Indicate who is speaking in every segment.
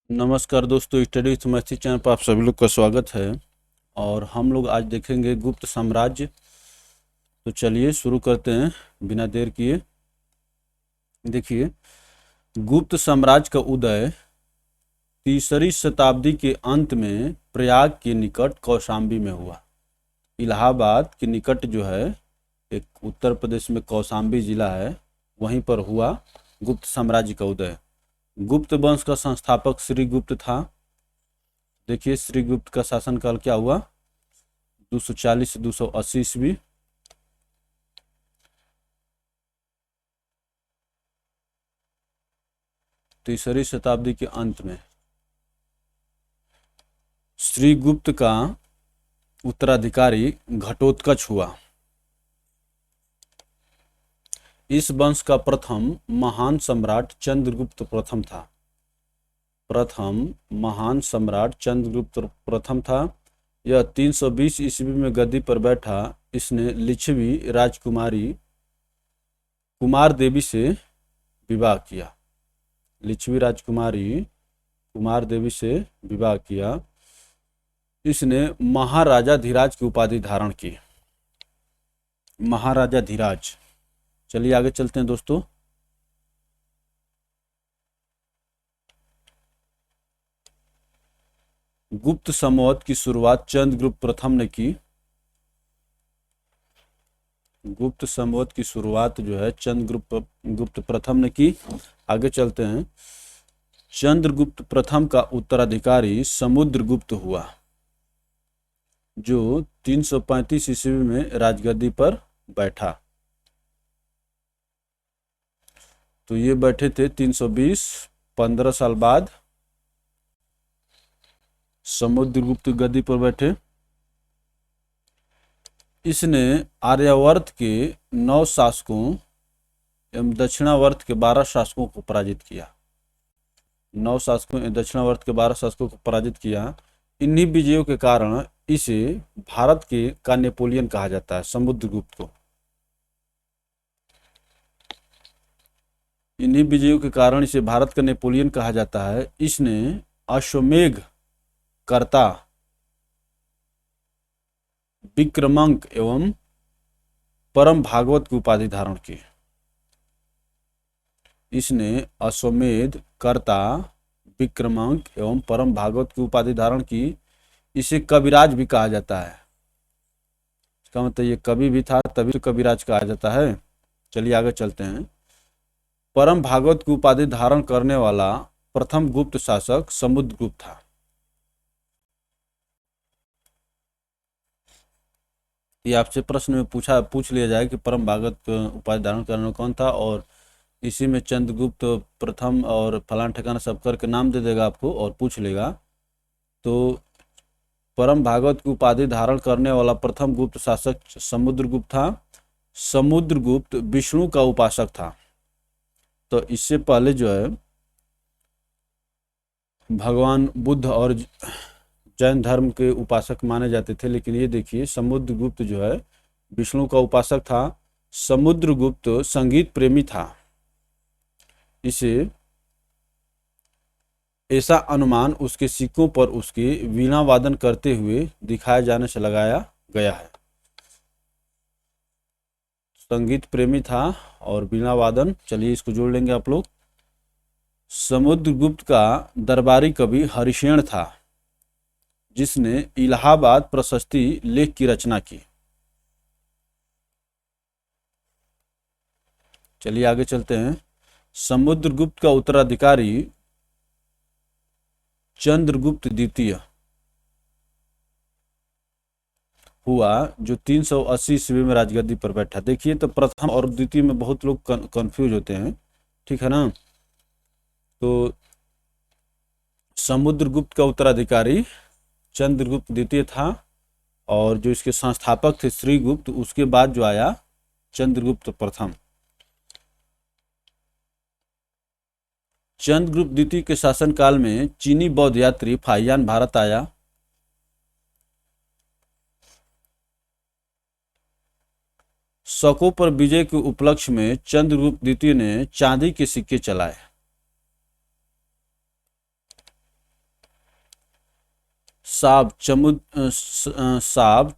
Speaker 1: नमस्कार दोस्तों, study with maths channel पर आप सभी लोग का स्वागत है। और हम लोग आज देखेंगे गुप्त साम्राज्य। तो चलिए शुरू करते हैं बिना देर किए। देखिए, गुप्त साम्राज्य का उदय तीसरी शताब्दी के अंत में प्रयाग के निकट कौशाम्बी में हुआ। इलाहाबाद के निकट जो है एक उत्तर प्रदेश में कौशाम्बी जिला है, वहीं पर हुआ गुप्त साम्राज्य का उदय। गुप्त वंश का संस्थापक श्रीगुप्त था। देखिए, श्रीगुप्त का शासनकाल क्या हुआ, 240 से 280 ईस्वी। तीसरी शताब्दी के अंत में श्रीगुप्त का उत्तराधिकारी घटोत्कच हुआ। इस वंश का प्रथम महान सम्राट चंद्रगुप्त प्रथम था। प्रथम महान सम्राट चंद्रगुप्त प्रथम था। यह 320 ईस्वी में गद्दी पर बैठा। इसने लिच्छवी राजकुमारी कुमार देवी से विवाह किया। लिच्छवी राजकुमारी कुमार देवी से विवाह किया। इसने महाराजा धीराज की उपाधि धारण की। महाराजा धीराज। चलिए आगे चलते हैं दोस्तों। गुप्त साम्राज्य की शुरुआत चंद्रगुप्त प्रथम ने की। गुप्त साम्राज्य की शुरुआत जो है चंद्रगुप्त प्रथम ने की। आगे चलते हैं। चंद्रगुप्त प्रथम का उत्तराधिकारी समुद्रगुप्त हुआ, जो 335 ईस्वी में राजगद्दी पर बैठा। तो ये बैठे थे 320, 15 साल बाद समुद्रगुप्त गद्दी पर बैठे। इसने आर्यावर्त के 9 शासकों एवं दक्षिणावर्त के 12 शासकों को पराजित किया। 9 शासकों दक्षिणावर्त के 12 शासकों को पराजित किया। इन्हीं विजयों के कारण इसे भारत के का नेपोलियन कहा जाता है। समुद्रगुप्त को इन्हीं विजयों के कारण इसे भारत का नेपोलियन कहा जाता है। इसने अश्वमेध कर्ता, विक्रमांक एवं परम भागवत की उपाधि धारण की। इसने अश्वमेध कर्ता, विक्रमांक एवं परम भागवत की उपाधि धारण की। इसे कविराज भी कहा जाता है। इसका मतलब ये कवि भी था, तभी तो कविराज कहा जाता है। चलिए आगे चलते हैं। परम भागवत की उपाधि धारण करने वाला प्रथम गुप्त शासक समुद्रगुप्त था। ये आपसे प्रश्न में पूछ लिया जाए कि परम भागवत उपाधि धारण करने वाला कौन था, और इसी में चंद्रगुप्त प्रथम और फलान ठिकाना सब करके नाम दे देगा आपको और पूछ लेगा। तो परम भागवत की उपाधि धारण करने वाला प्रथम गुप्त शासक समुद्रगुप्त था। समुद्रगुप्त विष्णु का उपासक था। तो इससे पहले जो है भगवान बुद्ध और जैन धर्म के उपासक माने जाते थे, लेकिन ये देखिए समुद्रगुप्त जो है विष्णु का उपासक था। समुद्रगुप्त संगीत प्रेमी था। इसे ऐसा अनुमान उसके सिक्कों पर उसके वीणा वादन करते हुए दिखाए जाने से लगाया गया है। संगीत प्रेमी था और वीणा वादन, चलिए इसको जोड़ लेंगे आप लोग। समुद्रगुप्त का दरबारी कवि हरिशेन था, जिसने इलाहाबाद प्रशस्ति लेख की रचना की। चलिए आगे चलते हैं। समुद्रगुप्त का उत्तराधिकारी चंद्रगुप्त द्वितीय हुआ, जो 380 ईस्वी में राजगद्दी पर बैठा। देखिए, तो प्रथम और द्वितीय में बहुत लोग कंफ्यूज होते हैं, ठीक है ना। तो समुद्रगुप्त का उत्तराधिकारी चंद्रगुप्त द्वितीय था, और जो इसके संस्थापक थे श्रीगुप्त, उसके बाद जो आया चंद्रगुप्त प्रथम। चंद्रगुप्त द्वितीय के शासनकाल में चीनी बौद्ध यात्री फाहियान भारत आया। शकों पर विजय के उपलक्ष्य में चंद्रगुप्त द्वितीय ने चांदी के सिक्के चलाए। साब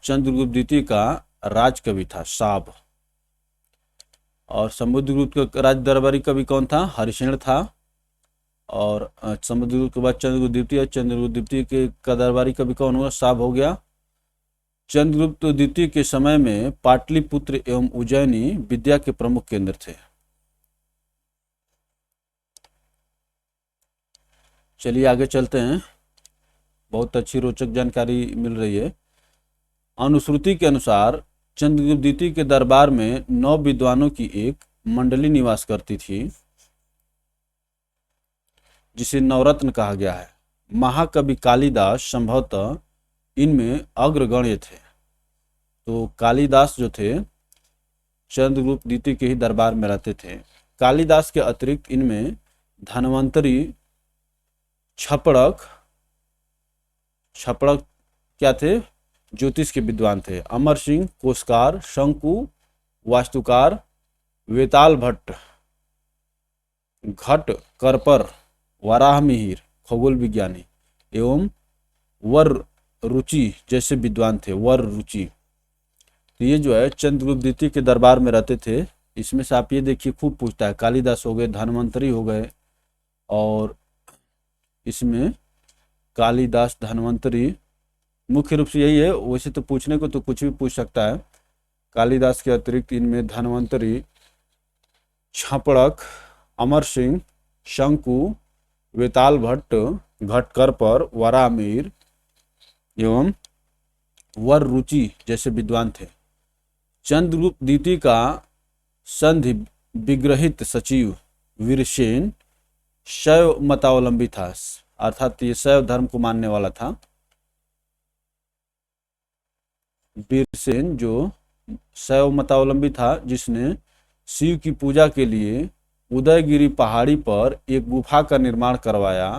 Speaker 1: चंद्रगुप्त द्वितीय का राज कवि था, साब। और समुद्रगुप्त का राज दरबारी कवि कौन था? हरिश्चंद्र था। और समुद्रगुप्त के बाद चंद्रगुप्त द्वितीय के का दरबारी कवि कौन हुआ? साब हो गया। चंद्रगुप्त द्वितीय के समय में पाटलिपुत्र एवं उज्जैनी विद्या के प्रमुख केंद्र थे। चलिए आगे चलते हैं, बहुत अच्छी रोचक जानकारी मिल रही है। अनुश्रुति के अनुसार चंद्रगुप्त द्वितीय के दरबार में 9 विद्वानों की एक मंडली निवास करती थी, जिसे नवरत्न कहा गया है। महाकवि कालिदास संभवतः इनमें अग्रगण्य थे। तो कालिदास जो थे चंद्रगुप्त द्वितीय के ही दरबार में रहते थे। कालिदास के अतिरिक्त इनमें धन्वंतरी, छपड़क क्या थे? ज्योतिष के विद्वान थे। अमर सिंह कोशकार, शंकु वास्तुकार, वेताल भट्ट, घट करपर, वराह मिहिर खगोल विज्ञानी एवं वर रुचि जैसे विद्वान थे। वर रुचि, तो ये जो है चंद्रगुप्त द्वितीय के दरबार में रहते थे। इसमें से आप ये देखिए, खूब पूछता है। कालिदास हो गए, धन्वंतरी हो गए, और इसमें कालिदास, धन्वंतरी, मुख्य रूप से यही है। वैसे तो पूछने को तो कुछ भी पूछ सकता है। कालिदास के अतिरिक्त इनमें धन्वंतरी, छपड़क, अमर सिंह, शंकु, वेताल भट्ट, घटकरपर, वरामीर एवं वर रुचि जैसे विद्वान थे। चंद्रगुप्त द्वितीय का संधि विग्रहित सचिव वीरसेन शैव मतावलंबी था, अर्थात ये शैव धर्म को मानने वाला था। वीरसेन जो शैव मतावलंबी था, जिसने शिव की पूजा के लिए उदयगिरी पहाड़ी पर एक गुफा का निर्माण करवाया।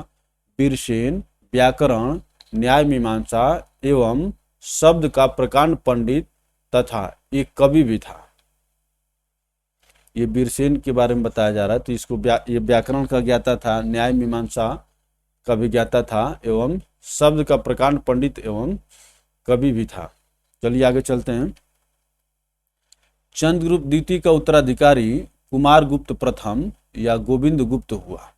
Speaker 1: वीरसेन व्याकरण, न्याय मीमांसा एवं शब्द का प्रकांड पंडित तथा एक कवि भी था। ये वीरसेन के बारे में बताया जा रहा है। तो इसको ये व्याकरण का ज्ञाता था, न्याय मीमांसा का भी ज्ञाता था, एवं शब्द का प्रकांड पंडित एवं कवि भी था। चलिए आगे चलते हैं। चंद्रगुप्त द्वितीय का उत्तराधिकारी कुमारगुप्त प्रथम या गोविंद गुप्त हुआ।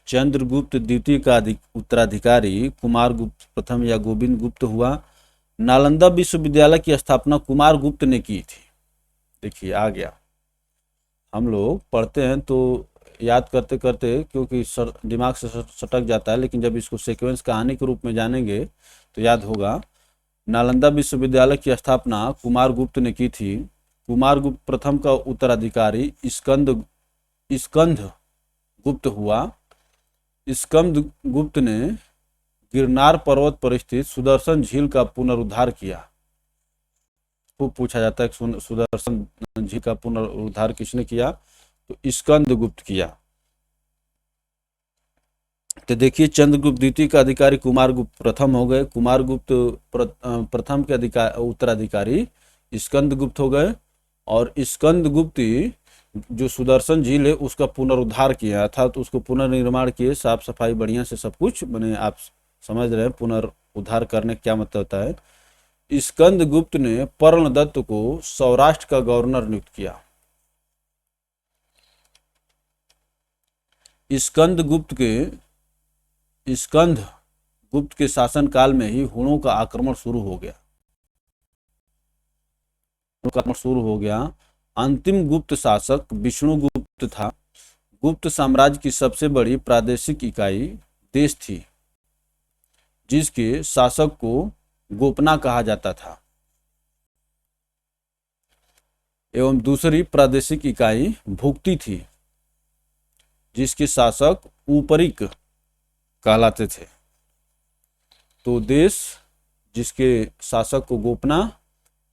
Speaker 1: चंद्रगुप्त द्वितीय का उत्तराधिकारी कुमारगुप्त प्रथम या गोविंद गुप्त हुआ। नालंदा विश्वविद्यालय की स्थापना कुमारगुप्त ने की थी। देखिए आ गया, हम लोग पढ़ते हैं तो याद करते करते क्योंकि दिमाग से सटक जाता है, लेकिन जब इसको सीक्वेंस कहानी के रूप में जानेंगे तो याद होगा। नालंदा विश्वविद्यालय की स्थापना कुमारगुप्त ने की थी। कुमारगुप्त प्रथम का उत्तराधिकारी स्कंद गुप्त हुआ। स्कंद गुप्त ने गिरनार पर्वत पर स्थित सुदर्शन झील का पुनरुद्धार किया। खूब पूछा जाता है सुदर्शन झील का पुनरुद्धार किसने किया? तो स्कंद गुप्त किया। तो देखिए चंद्रगुप्त द्वितीय का अधिकारी कुमारगुप्त प्रथम हो गए। कुमारगुप्त प्रथम के उत्तराधिकारी स्कंद गुप्त हो गए। और स्कंद गुप्त जो सुदर्शन झील है उसका पुनरुद्धार किया, अर्थात तो उसको पुनर्निर्माण किए, साफ सफाई बढ़िया से सब कुछ बने। आप समझ रहे हैं पुनरुद्धार करने क्या मतलब होता है। स्कंद गुप्त ने पर्णदत्त को सौराष्ट्र का गवर्नर नियुक्त किया। स्कंद गुप्त के शासनकाल में ही हुणों का आक्रमण शुरू हो गया। अंतिम गुप्त शासक विष्णुगुप्त था। गुप्त साम्राज्य की सबसे बड़ी प्रादेशिक इकाई देश थी, जिसके शासक को गोपना कहा जाता था, एवं दूसरी प्रादेशिक इकाई भुक्ति थी, जिसके शासक ऊपरिक कहलाते थे। तो देश जिसके शासक को गोपना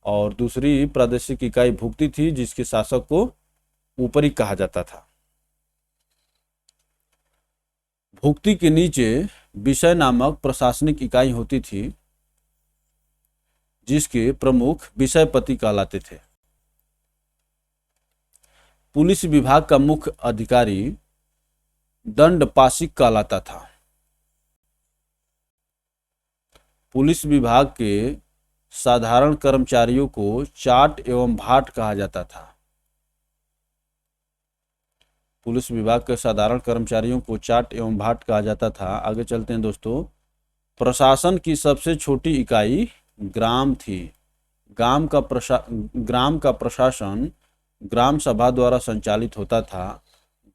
Speaker 1: और दूसरी प्रादेशिक इकाई भुक्ति थी, जिसके शासक को ऊपरी कहा जाता था। भुक्ति के नीचे विषय नामक प्रशासनिक इकाई होती थी, जिसके प्रमुख विषयपति कहलाते थे। पुलिस विभाग का मुख्य अधिकारी दंडपाशिक कहलाता था। पुलिस विभाग के साधारण कर्मचारियों को चाट एवं भाट कहा जाता था। पुलिस विभाग के साधारण कर्मचारियों को चाट एवं भाट कहा जाता था। आगे चलते हैं दोस्तों। प्रशासन की सबसे छोटी इकाई ग्राम थी। ग्राम का प्रशासन ग्राम सभा द्वारा संचालित होता था।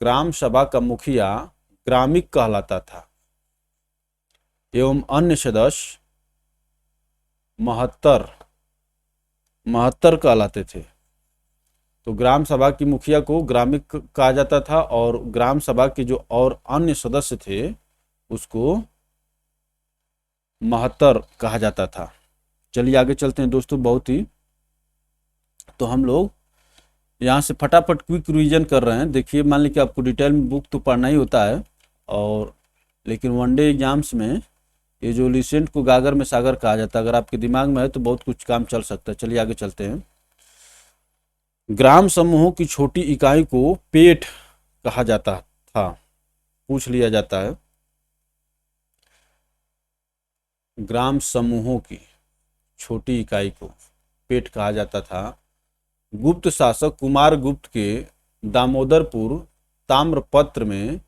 Speaker 1: ग्राम सभा का मुखिया ग्रामिक कहलाता था एवं अन्य सदस्य महत्तर कहलाते थे। तो ग्राम सभा की मुखिया को ग्रामिक कहा जाता था और ग्राम सभा के जो और अन्य सदस्य थे उसको महत्तर कहा जाता था। चलिए आगे चलते हैं दोस्तों। बहुत ही तो हम लोग यहाँ से फटाफट क्विक रिवीजन कर रहे हैं। देखिए, मान लीजिए आपको डिटेल में बुक तो पढ़ना ही होता है, और लेकिन वनडे एग्जाम्स में ये जो लिसेंट को गागर में सागर कहा जाता है, अगर आपके दिमाग में है तो बहुत कुछ काम चल सकता है। चलिए आगे चलते हैं। ग्राम समूहों की छोटी इकाई को पेठ कहा जाता था। पूछ लिया जाता है। ग्राम समूहों की छोटी इकाई को पेठ कहा जाता था। गुप्त शासक कुमार गुप्त के दामोदरपुर ताम्रपत्र में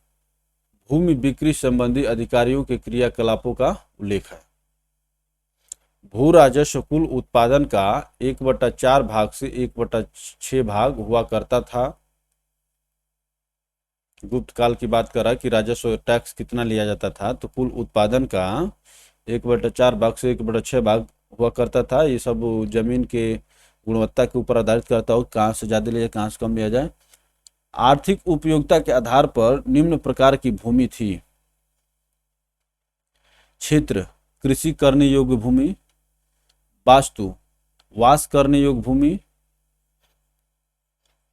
Speaker 1: भूमि बिक्री संबंधी अधिकारियों के क्रियाकलापों का उल्लेख है। भू राजस्व कुल उत्पादन का 1/4 भाग से 1/6 भाग हुआ करता था। गुप्त काल की बात कर रहा है कि राजस्व टैक्स कितना लिया जाता था, तो कुल उत्पादन का 1/4 भाग से 1/6 भाग हुआ करता था। ये सब जमीन के गुणवत्ता के ऊपर आधारित करता हो, कहाँ से ज़्यादा लिया जाए कहाँ से कम लिया जाए। आर्थिक उपयोगिता के आधार पर निम्न प्रकार की भूमि थी। क्षेत्र कृषि करने योग्य भूमि, वास्तु वास करने योग्य भूमि,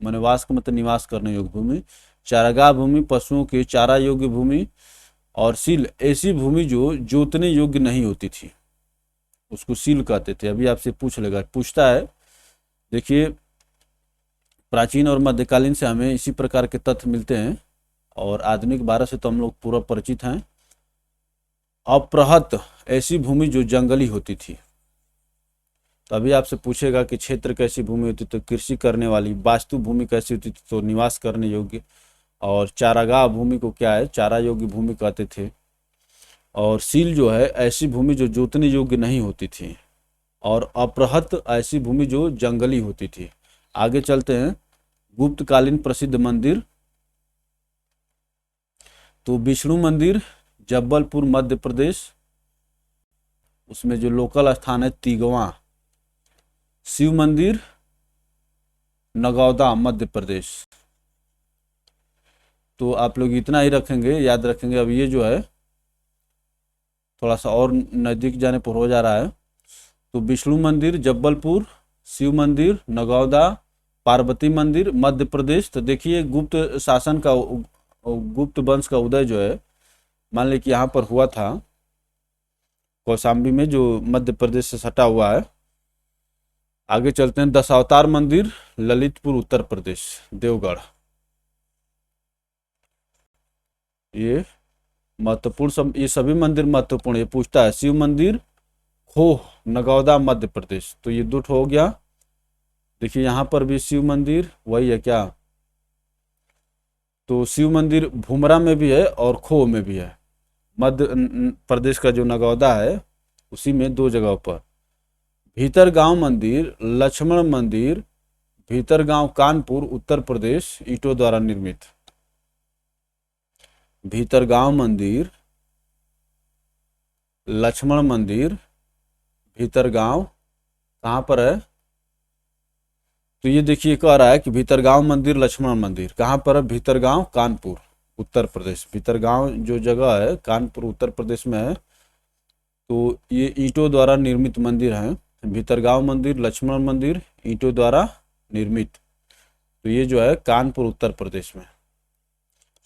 Speaker 1: माने वास का मतलब निवास करने योग्य भूमि, चारागाह भूमि पशुओं के चारा योग्य भूमि, और सील ऐसी भूमि जो जोतने योग्य नहीं होती थी, उसको सील कहते थे। अभी आपसे पूछता है। देखिए, प्राचीन और मध्यकालीन से हमें इसी प्रकार के तथ्य मिलते हैं, और आधुनिक भारत से तो हम लोग पूरा परिचित हैं। अप्रहत ऐसी भूमि जो जंगली होती थी। तो अभी आपसे पूछेगा कि क्षेत्र कैसी भूमि होती, तो कृषि करने वाली। वास्तु भूमि कैसी होती थी, तो निवास करने योग्य। और चारागाह भूमि को क्या है, चारा योग्य भूमि कहते थे। और सील जो है ऐसी भूमि जो जोतने योग्य नहीं होती थी। और अपृहत ऐसी भूमि जो जंगली होती थी। आगे चलते हैं। गुप्तकालीन प्रसिद्ध मंदिर, तो विष्णु मंदिर जबलपुर मध्य प्रदेश, उसमें जो लोकल स्थान है तिगवा। शिव मंदिर नगौदा मध्य प्रदेश। तो आप लोग इतना ही रखेंगे, याद रखेंगे। अब ये जो है थोड़ा सा और नज़दीक जाने पर हो जा रहा है। तो विष्णु मंदिर जबलपुर, शिव मंदिर नगौदा, पार्वती मंदिर मध्य प्रदेश। तो देखिए, गुप्त शासन का गुप्त वंश का उदय जो है, मान लीजिए कि यहाँ पर हुआ था कौशाम्बी में, जो मध्य प्रदेश से सटा हुआ है। आगे चलते हैं। दशावतार मंदिर ललितपुर उत्तर प्रदेश, देवगढ़। ये महत्वपूर्ण, ये सभी मंदिर महत्वपूर्ण। ये पूछता है शिव मंदिर खोह नगौदा मध्य प्रदेश, तो ये 2 हो गया। देखिए यहाँ पर भी शिव मंदिर वही है क्या, तो शिव मंदिर भुमरा में भी है और खोह में भी है। मध्य प्रदेश का जो नगौदा है उसी में 2 जगह पर। भीतरगांव मंदिर लक्ष्मण मंदिर, भीतरगांव कानपुर उत्तर प्रदेश, ईंटों द्वारा निर्मित। भीतरगांव मंदिर लक्ष्मण मंदिर, भीतरगांव कहाँ पर है, तो ये देखिए कह रहा है कि भीतरगांव मंदिर लक्ष्मण मंदिर कहाँ पर है, भीतरगांव कानपुर उत्तर प्रदेश। भीतरगांव जो जगह है कानपुर उत्तर प्रदेश में है। तो ये ईंटों द्वारा निर्मित मंदिर है। भीतरगांव मंदिर लक्ष्मण मंदिर ईंटों द्वारा निर्मित, तो ये जो है कानपुर उत्तर प्रदेश में।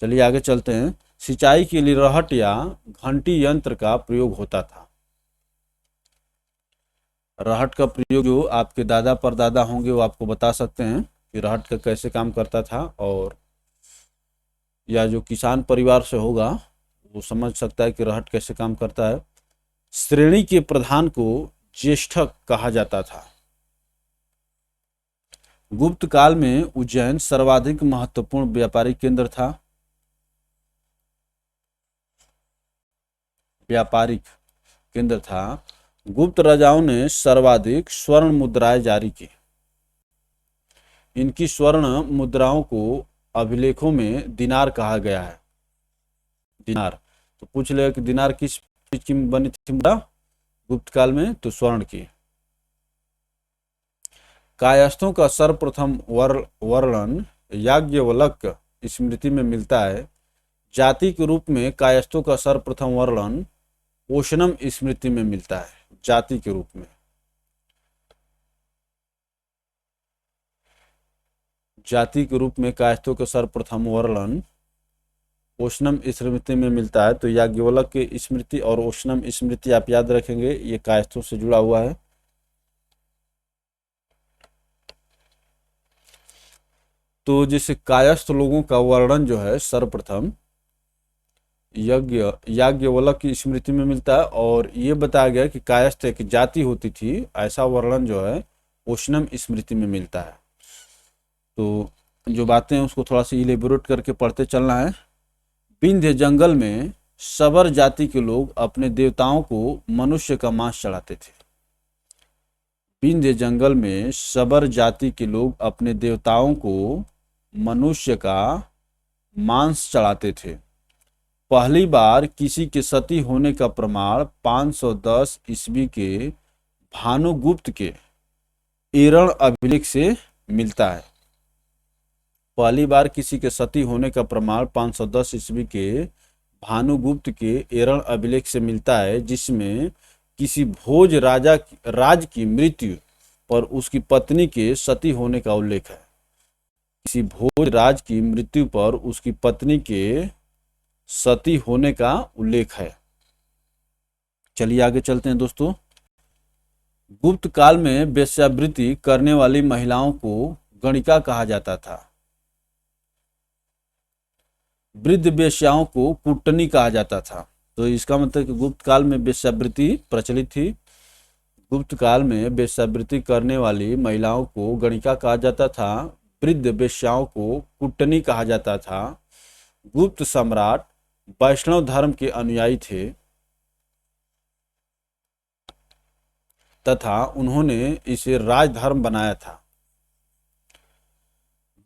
Speaker 1: चलिए आगे चलते हैं। सिंचाई के लिए रहट या घंटी यंत्र का प्रयोग होता था। रहट का प्रयोग जो आपके दादा परदादा होंगे वो आपको बता सकते हैं कि रहट का कैसे काम करता था। और या जो किसान परिवार से होगा वो समझ सकता है कि रहट कैसे काम करता है। श्रेणी के प्रधान को ज्येष्ठक कहा जाता था। गुप्त काल में उज्जैन सर्वाधिक महत्वपूर्ण व्यापारिक केंद्र था। व्यापारिक केंद्र था। गुप्त राजाओं ने सर्वाधिक स्वर्ण मुद्राएं जारी की। इनकी स्वर्ण मुद्राओं को अभिलेखों में दिनार कहा गया है। दिनार, तो पूछ लेगा कि दिनार किस चीज की बनी थी मुद्रा गुप्त काल में, तो स्वर्ण की। कायस्थों का सर्वप्रथम वर्णन याज्ञवल्क्य स्मृति में मिलता है। जाति के रूप में कायस्थों का सर्वप्रथम वर्णन ओशनम स्मृति में मिलता है। जाति के रूप में, जाति के रूप में कायस्थों का सर्वप्रथम वर्णन ओशनम स्मृति में मिलता है। तो याज्ञवल्क्य की स्मृति और ओशनम स्मृति आप याद रखेंगे, ये कायस्थों से जुड़ा हुआ है। तो जैसे कायस्थ लोगों का वर्णन जो है सर्वप्रथम याज्ञवल्क्य की स्मृति में मिलता है, और ये बताया गया कि कायस्थ एक जाति होती थी, ऐसा वर्णन जो है ओशनम स्मृति में मिलता है। तो जो बातें हैं उसको थोड़ा सा इलेबोरेट करके पढ़ते चलना है। विंध्य जंगल में सबर जाति के लोग अपने देवताओं को मनुष्य का मांस चढ़ाते थे। विंध्य जंगल में सबर जाति के लोग अपने देवताओं को मनुष्य का मांस चढ़ाते थे। पहली बार किसी के सती होने का प्रमाण 510 ईस्वी के भानुगुप्त के एरण अभिलेख से मिलता है। पहली बार किसी के सती होने का प्रमाण 510 ईस्वी के भानुगुप्त के एरण अभिलेख से मिलता है, जिसमें किसी भोज राज की मृत्यु पर उसकी पत्नी के सती होने का उल्लेख है। किसी भोज राज की मृत्यु पर उसकी पत्नी के सती होने का उल्लेख है। चलिए आगे चलते हैं दोस्तों। गुप्त काल में वेश्यावृत्ति करने वाली महिलाओं को गणिका कहा जाता था। वृद्ध वेश्याओं को कुटनी कहा जाता था। तो इसका मतलब कि गुप्त काल में वेश्यावृत्ति प्रचलित थी। गुप्त काल में वेश्यावृत्ति करने वाली महिलाओं को गणिका कहा जाता था। वृद्ध वेश्याओं को कुटनी कहा जाता था। गुप्त सम्राट वैष्णव धर्म के अनुयायी थे तथा उन्होंने इसे राजधर्म बनाया था।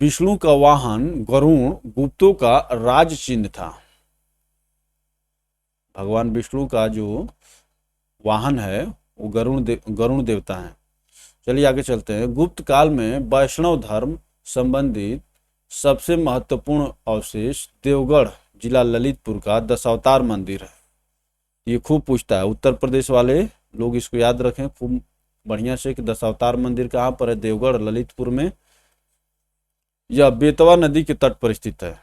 Speaker 1: विष्णु का वाहन गरुण गुप्तों का राज चिन्ह था। भगवान विष्णु का जो वाहन है वो गरुण देवता है। चलिए आगे चलते हैं। गुप्त काल में वैष्णव धर्म संबंधित सबसे महत्वपूर्ण अवशेष देवगढ़ जिला ललितपुर का दशावतार मंदिर है। ये खूब पूछता है, उत्तर प्रदेश वाले लोग इसको याद रखें खूब बढ़िया से कि दशावतार मंदिर कहाँ पर है। देवगढ़ ललितपुर में। यह बेतवा नदी के तट पर स्थित है।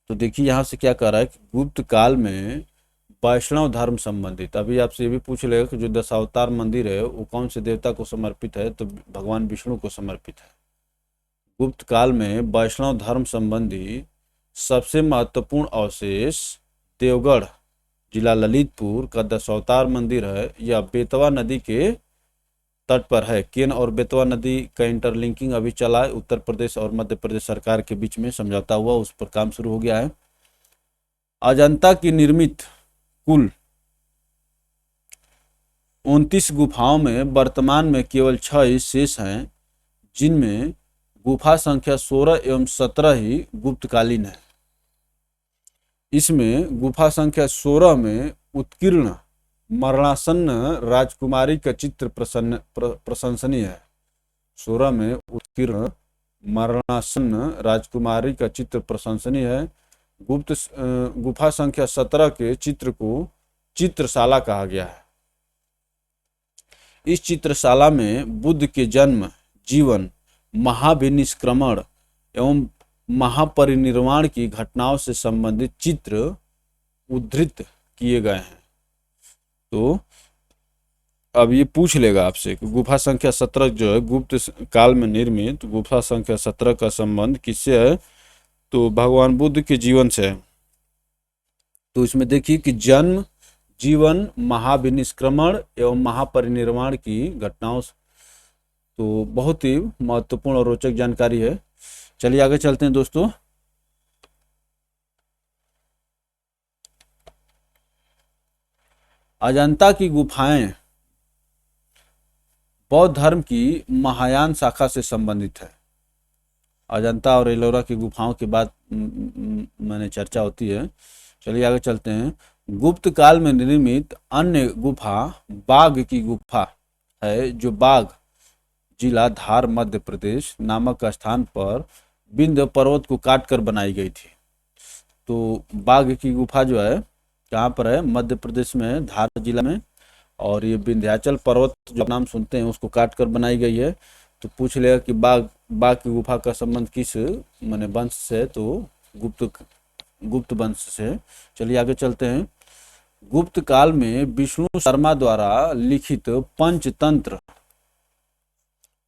Speaker 1: तो देखिए यहाँ से क्या कह रहा है कि गुप्त काल में वैष्णव धर्म संबंधित, अभी आपसे ये भी पूछ लेगा कि जो दशावतार मंदिर है वो कौन से देवता को समर्पित है, तो भगवान विष्णु को समर्पित है। गुप्त काल में वैष्णव धर्म संबंधी सबसे महत्वपूर्ण अवशेष देवगढ़ जिला ललितपुर का दशावतार मंदिर है। यह बेतवा नदी के तट पर है। केन और बेतवा नदी का इंटरलिंकिंग अभी चला है। उत्तर प्रदेश और मध्य प्रदेश सरकार के बीच में समझौता हुआ, उस पर काम शुरू हो गया है। अजंता की निर्मित कुल 29 गुफाओं में वर्तमान में केवल 6 ही शेष हैं, जिनमें गुफा संख्या 16 एवं 17 ही गुप्तकालीन है। इसमें गुफा संख्या 16 में उत्कीर्ण मरणासन्न राजकुमारी का चित्र प्रशंसनीय है। 16 में उत्कीर्ण मरणासन्न राजकुमारी का चित्र प्रशंसनीय है। गुफा संख्या 17 के चित्र को चित्रशाला कहा गया है। इस चित्रशाला में बुद्ध के जन्म, जीवन, महाविनिष्क्रमण एवं महापरिनिर्वाण की घटनाओं से संबंधित चित्र उद्धृत किए गए हैं। तो अब ये पूछ लेगा आपसे कि गुफा संख्या 17 जो है गुप्त काल में निर्मित गुफा संख्या 17 का संबंध किससे है, तो भगवान बुद्ध के जीवन से है। तो इसमें देखिए कि जन्म, जीवन, महाविनिष्क्रमण एवं महापरिनिर्वाण की घटनाओं, तो बहुत ही महत्वपूर्ण और रोचक जानकारी है। चलिए आगे चलते हैं दोस्तों। अजंता की गुफाएं बौद्ध धर्म की महायान शाखा से संबंधित है। अजंता और एलोरा की गुफाओं के बाद मैंने चर्चा होती है। चलिए आगे चलते हैं। गुप्त काल में निर्मित अन्य गुफा बाघ की गुफा है, जो बाघ जिला धार मध्य प्रदेश नामक स्थान पर विंध्य पर्वत को काटकर बनाई गई थी। तो बाघ की गुफा जो है कहाँ पर है? मध्य प्रदेश में, धार जिला में। और ये विंध्याचल पर्वत जो नाम सुनते हैं उसको काटकर बनाई गई है। तो पूछ लेगा कि बाघ की गुफा का संबंध किस माने वंश से? तो गुप्त वंश से। चलिए आगे चलते हैं। गुप्त काल में विष्णु शर्मा द्वारा लिखित पंचतंत्र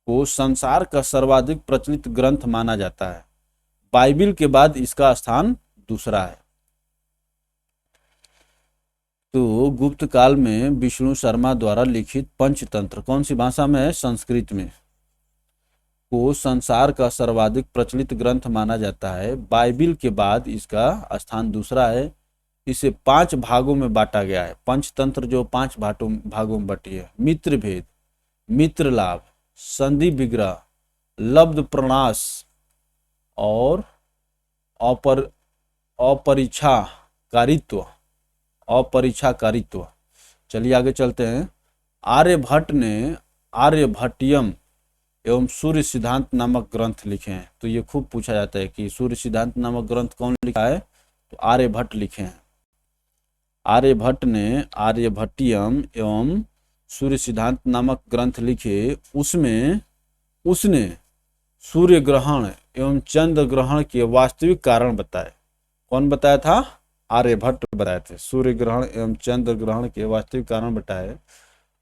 Speaker 1: को संसार का सर्वाधिक प्रचलित ग्रंथ माना जाता है। बाइबिल के बाद इसका स्थान दूसरा है। तो गुप्त काल में विष्णु शर्मा द्वारा लिखित पंचतंत्र कौन सी भाषा में है? संस्कृत में। को संसार का सर्वाधिक प्रचलित ग्रंथ माना जाता है। बाइबिल के बाद इसका स्थान दूसरा है। इसे 5 भागों में बांटा गया है। पंचतंत्र जो 5 भागों में बटी है। मित्र भेद, मित्र लाभ, संधि विग्रह, लब्ध प्रणाश और अपरिच्छाकारित्व। चलिए आगे चलते हैं। आर्यभट्ट ने आर्यभट्टियम एवं सूर्य सिद्धांत नामक ग्रंथ लिखे हैं। तो ये खूब पूछा जाता है कि सूर्य सिद्धांत नामक ग्रंथ कौन लिखा है? तो आर्यभट्ट लिखे हैं। आर्यभट्ट ने आर्यभट्टियम एवं सूर्य सिद्धांत नामक ग्रंथ लिखे। उसमें उसने सूर्य ग्रहण एवं चंद्र ग्रहण के वास्तविक कारण बताए। कौन बताया था? आर्यभट्ट बताए थे। सूर्य ग्रहण एवं चंद्र ग्रहण के वास्तविक कारण बताए।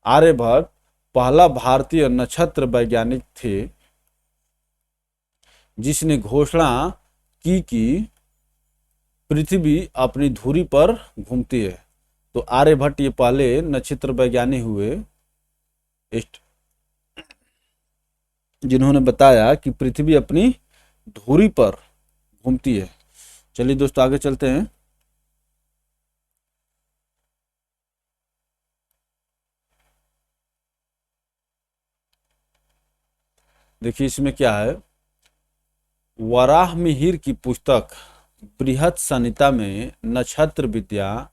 Speaker 1: आर्यभट्ट पहला भारतीय नक्षत्र वैज्ञानिक थे जिसने घोषणा की कि पृथ्वी अपनी धुरी पर घूमती है। तो आर्यभट्ट ये पहले नक्षत्र वैज्ञानिक हुए जिन्होंने बताया कि पृथ्वी अपनी धुरी पर घूमती है। चलिए दोस्तों आगे चलते हैं। देखिए इसमें क्या है। वराह मिहिर की पुस्तक बृहद संहिता में नक्षत्र विद्या,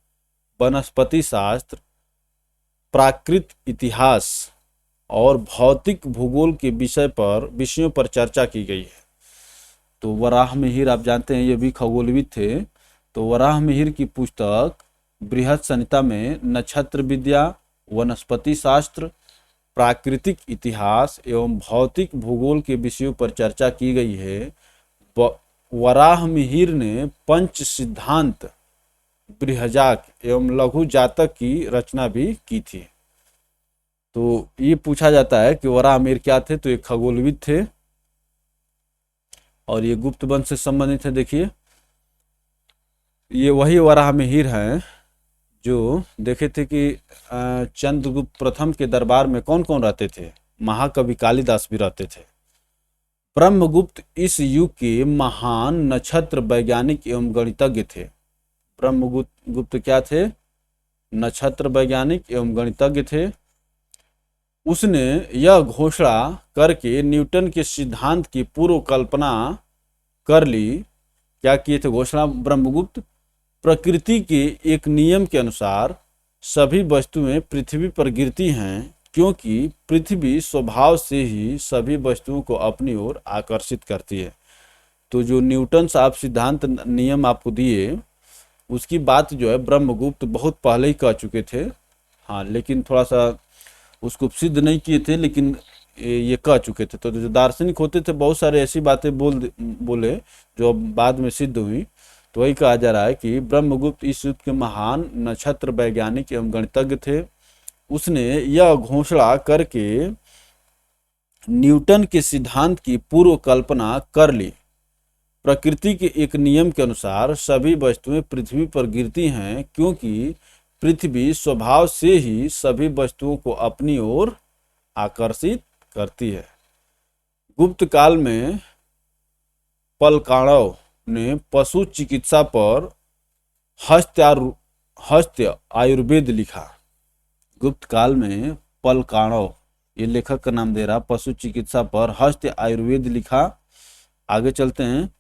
Speaker 1: वनस्पति शास्त्र, प्राकृत इतिहास और भौतिक भूगोल के विषयों पर चर्चा की गई है। तो वराह मिहिर आप जानते हैं ये भी खगोलविद थे। तो वराह मिहिर की पुस्तक बृहद संहिता में नक्षत्र विद्या, वनस्पति शास्त्र, प्राकृतिक इतिहास एवं भौतिक भूगोल के विषयों पर चर्चा की गई है। वराह मिहिर ने पंच सिद्धांत, बृहजाक एवं लघु जातक की रचना भी की थी। तो ये पूछा जाता है कि वराह मिहिर क्या थे? तो ये खगोलविद थे और ये गुप्त वंश से संबंधित है। देखिए ये वही वराह मिहिर हैं जो देखे थे कि चंद्रगुप्त प्रथम के दरबार में कौन कौन रहते थे? महाकवि कालिदास भी रहते थे। ब्रह्मगुप्त इस युग के महान नक्षत्र वैज्ञानिक एवं गणितज्ञ थे। ब्रह्मगुप्त क्या थे? नक्षत्र वैज्ञानिक एवं गणितज्ञ थे। उसने यह घोषणा करके न्यूटन के सिद्धांत की पूर्व कल्पना कर ली। क्या किए थे घोषणा ब्रह्मगुप्त? प्रकृति के एक नियम के अनुसार सभी वस्तुएं पृथ्वी पर गिरती हैं, क्योंकि पृथ्वी स्वभाव से ही सभी वस्तुओं को अपनी ओर आकर्षित करती है। तो जो न्यूटन साहब सिद्धांत नियम आपको दिए उसकी बात जो है ब्रह्मगुप्त बहुत पहले ही कह चुके थे। हाँ, लेकिन थोड़ा सा उसको सिद्ध नहीं किए थे, लेकिन ये कह चुके थे। तो जो दार्शनिक होते थे बहुत सारे ऐसी बातें बोले जो बाद में सिद्ध हुई। तो वही कहा जा रहा है कि ब्रह्मगुप्त इस युग के महान नक्षत्र वैज्ञानिक एवं गणितज्ञ थे। उसने यह घोषणा करके न्यूटन के सिद्धांत की पूर्व कल्पना कर ली। प्रकृति के एक नियम के अनुसार सभी वस्तुएं पृथ्वी पर गिरती हैं, क्योंकि पृथ्वी स्वभाव से ही सभी वस्तुओं को अपनी ओर आकर्षित करती है। गुप्त काल में पलकाणव ने पशु चिकित्सा पर हस्त आयुर्वेद लिखा। गुप्त काल में पलकाणव, ये लेखक का नाम दे रहा, पशु चिकित्सा पर हस्त आयुर्वेद लिखा। आगे चलते हैं।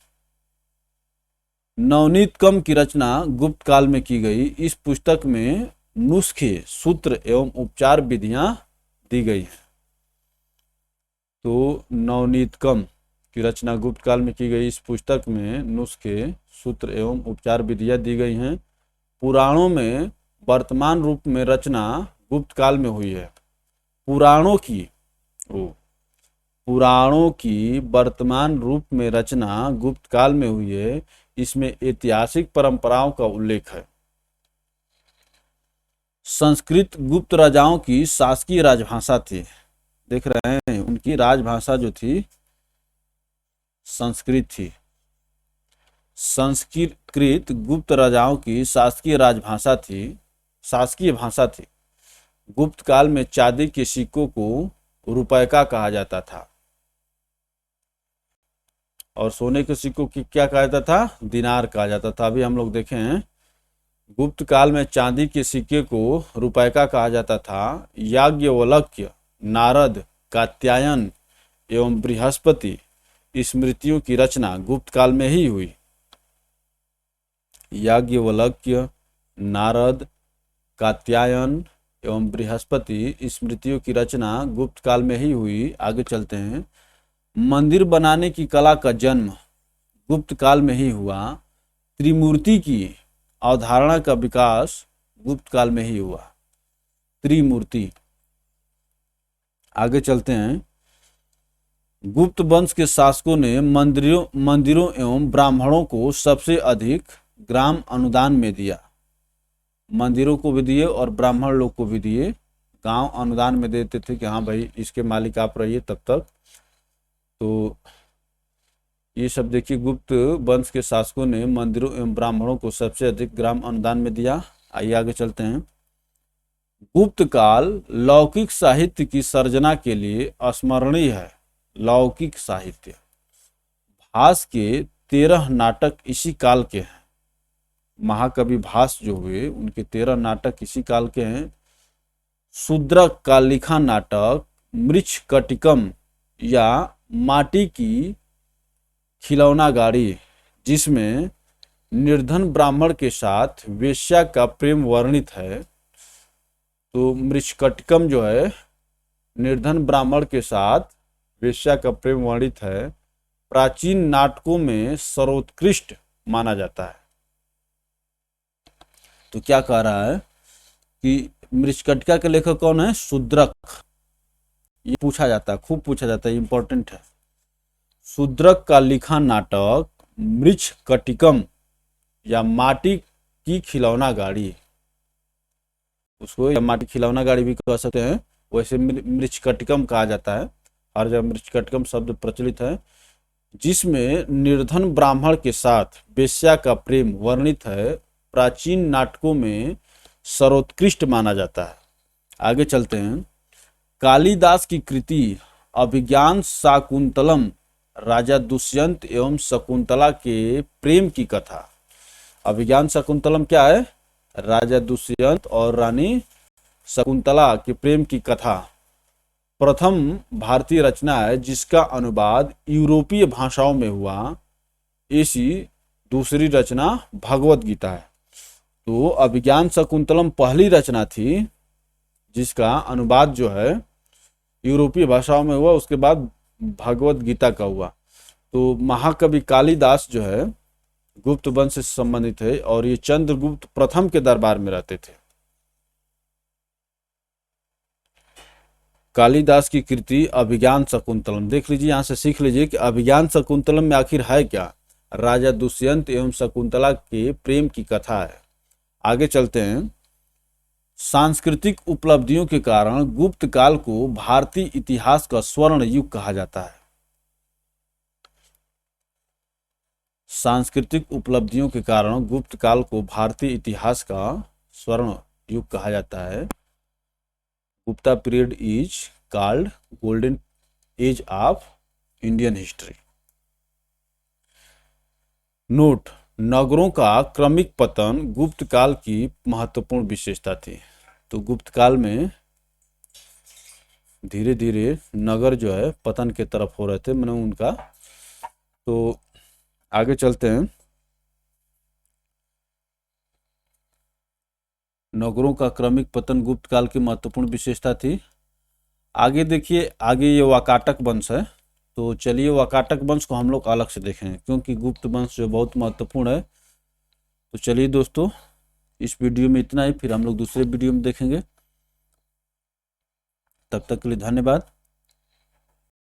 Speaker 1: नवनीतकम की रचना गुप्त काल में की गई। इस पुस्तक में नुस्खे, सूत्र एवं उपचार विधियां दी गई हैं। तो नवनीतकम की रचना गुप्त काल में की गई। इस पुस्तक में नुस्खे, सूत्र एवं उपचार विधियां दी गई हैं। पुराणों में वर्तमान रूप में रचना गुप्त काल में हुई है। पुराणों की वर्तमान रूप में रचना गुप्त काल में हुई है। इसमें ऐतिहासिक परंपराओं का उल्लेख है। संस्कृत गुप्त राजाओं की शासकीय राजभाषा थी। देख रहे हैं, उनकी राजभाषा जो थी संस्कृत थी। संस्कृत गुप्त राजाओं की शासकीय भाषा थी। गुप्त काल में चांदी के सिक्कों को रुपए का कहा जाता था और सोने के सिक्कों की क्या कहा जाता था? दिनार कहा जाता था। अभी हम लोग देखे हैं, गुप्त काल में चांदी के सिक्के को रुपए का कहा जाता था। याज्ञवल्क्य, नारद, कात्यायन एवं बृहस्पति स्मृतियों की रचना गुप्त काल में ही हुई। याज्ञवल्क्य, नारद, कात्यायन एवं बृहस्पति स्मृतियों की रचना गुप्त काल में ही हुई। आगे चलते हैं। मंदिर बनाने की कला का जन्म गुप्त काल में ही हुआ। त्रिमूर्ति की अवधारणा का विकास गुप्त काल में ही हुआ। त्रिमूर्ति। आगे चलते हैं। गुप्त वंश के शासकों ने मंदिरों एवं ब्राह्मणों को सबसे अधिक ग्राम अनुदान में दिया। मंदिरों को भी दिए और ब्राह्मण लोग को भी दिए। गांव अनुदान में देते थे कि हाँ भाई इसके मालिक आप रहिए तब तक। तो ये सब देखिए, गुप्त वंश के शासकों ने मंदिरों एवं ब्राह्मणों को सबसे अधिक ग्राम अनुदान में दिया। आइए आगे चलते हैं। गुप्त काल लौकिक साहित्य की सर्जना के लिए स्मरणीय है। लौकिक साहित्य, भास के 13 नाटक इसी काल के हैं। महाकवि भास जो हुए उनके 13 नाटक इसी काल के हैं। शूद्रक का लिखा नाटक मृच्छकटिकम या माटी की खिलौना गाड़ी, जिसमें निर्धन ब्राह्मण के साथ वेश्या का प्रेम वर्णित है। तो मृच्छकटिकम जो है निर्धन ब्राह्मण के साथ वेश्या का प्रेम वर्णित है, प्राचीन नाटकों में सर्वोत्कृष्ट माना जाता है। तो क्या कह रहा है कि मृच्छकटिका के लेखक कौन है? शूद्रक। ये पूछा जाता है, खूब पूछा जाता है, इंपॉर्टेंट है। शूद्रक का लिखा नाटक मृच्छकटिकम या माटी की खिलौना गाड़ी, उसको या माटी खिलौना गाड़ी भी कह सकते हैं, वैसे मृच्छकटिकम कहा जाता है। हर जगह मृच्छकटिकम शब्द प्रचलित है। जिसमें निर्धन ब्राह्मण के साथ वेश्या का प्रेम वर्णित है, प्राचीन नाटकों में सर्वोत्कृष्ट माना जाता है। आगे चलते हैं। कालिदास की कृति अभिज्ञान शाकुंतलम राजा दुष्यंत एवं शकुंतला के प्रेम की कथा। अभिज्ञान शाकुंतलम क्या है? राजा दुष्यंत और रानी शकुंतला के प्रेम की कथा प्रथम भारतीय रचना है, जिसका अनुवाद यूरोपीय भाषाओं में हुआ। ऐसी दूसरी रचना भगवत गीता है। तो अभिज्ञान शाकुंतलम पहली रचना थी जिसका अनुवाद जो है यूरोपीय भाषाओं में हुआ, उसके बाद भगवत गीता का हुआ। तो महाकवि कालिदास जो है गुप्त वंश से संबंधित है और ये चंद्रगुप्त प्रथम के दरबार में रहते थे। कालिदास की कृति अभिज्ञान शाकुंतलम, देख लीजिए, यहां से सीख लीजिए कि अभिज्ञान शाकुंतलम में आखिर है क्या। राजा दुष्यंत एवं शकुंतला के प्रेम की कथा है। आगे चलते हैं। सांस्कृतिक उपलब्धियों के कारण गुप्त काल को भारतीय इतिहास का स्वर्ण युग कहा जाता है। सांस्कृतिक उपलब्धियों के कारण गुप्त काल को भारतीय इतिहास का स्वर्ण युग कहा जाता है। Gupta period is called golden age of Indian history. Note, नगरों का क्रमिक पतन गुप्त काल की महत्वपूर्ण विशेषता थी। तो गुप्त काल में धीरे धीरे नगर जो है पतन के तरफ हो रहे थे, मैंने उनका। तो आगे चलते हैं। नगरों का क्रमिक पतन गुप्त काल की महत्वपूर्ण विशेषता थी। आगे देखिए, आगे ये वाकाटक वंश है। तो चलिए वाकाटक वंश को हम लोग अलग से देखेंगे, क्योंकि गुप्त वंश जो बहुत महत्वपूर्ण है। तो चलिए दोस्तों, इस वीडियो में इतना ही, फिर हम लोग दूसरे वीडियो में देखेंगे। तब तक के लिए धन्यवाद।